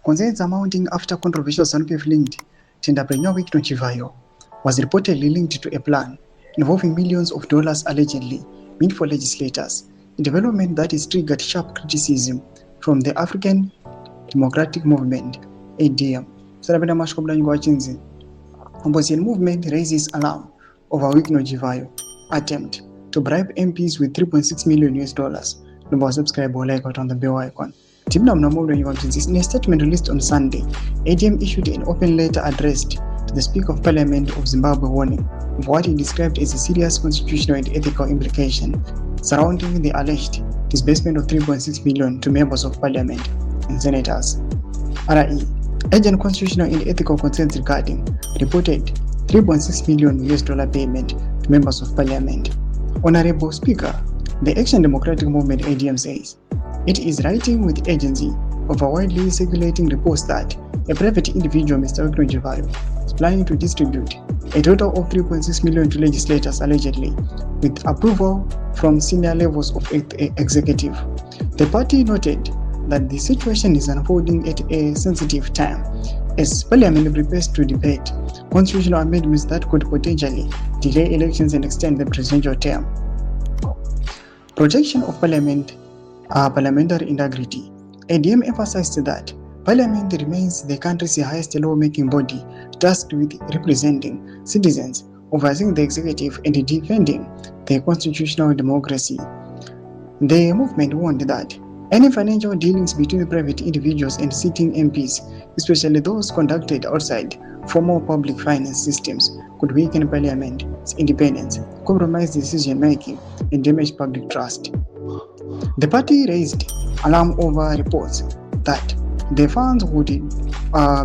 Concerns are mounting after controversial ZANU-PF linked tender-preneur Chivayo was reportedly linked to a plan involving millions of dollars allegedly meant for legislators, a development that has triggered sharp criticism from the African Democratic Movement, ADM. Opposition movement raises alarm over Chivayo attempt to bribe MPs with $3.6 million. Number subscribe or like on the bell icon. In a statement released on Sunday, ADM issued an open letter addressed to the Speaker of Parliament of Zimbabwe warning of what he described as a serious constitutional and ethical implication surrounding the alleged disbursement of $3.6 million to members of Parliament and senators. RE urgent constitutional and ethical concerns regarding reported $3.6 million payment to members of Parliament. Honorable Speaker, the Action Democratic Movement ADM says it is writing with urgency over widely circulating reports that a private individual, Mr. Chivayo, is planning to distribute a total of $3.6 million to legislators allegedly, with approval from senior levels of executive. The party noted that the situation is unfolding at a sensitive time as Parliament prepares to debate constitutional amendments that could potentially delay elections and extend the presidential term. Protection of parliamentary integrity. ADM emphasized that Parliament remains the country's highest lawmaking body tasked with representing citizens, overseeing the executive, and defending the constitutional democracy. The movement warned that any financial dealings between private individuals and sitting MPs, especially those conducted outside formal public finance systems, could weaken Parliament's independence, compromise decision-making, and damage public trust. The party raised alarm over reports that the funds would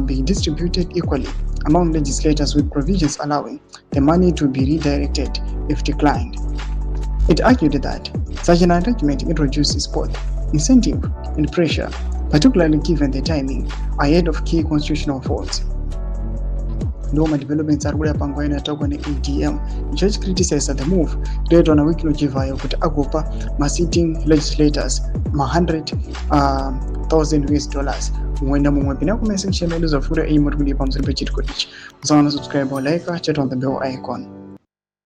be distributed equally among legislators, with provisions allowing the money to be redirected if declined. It argued that such an arrangement introduces both incentive and pressure, particularly given the timing ahead of key constitutional votes. Noma developments are pangwa inatakwa na ADM. Church criticized the move led on a week Chivayo kuti agopa sitting legislators $100,000 mwenda mumwe pina kumesa channel za fura aimot kuli pamsuri pechitiko ichi. Msana subscribe or like, chat on the bell icon.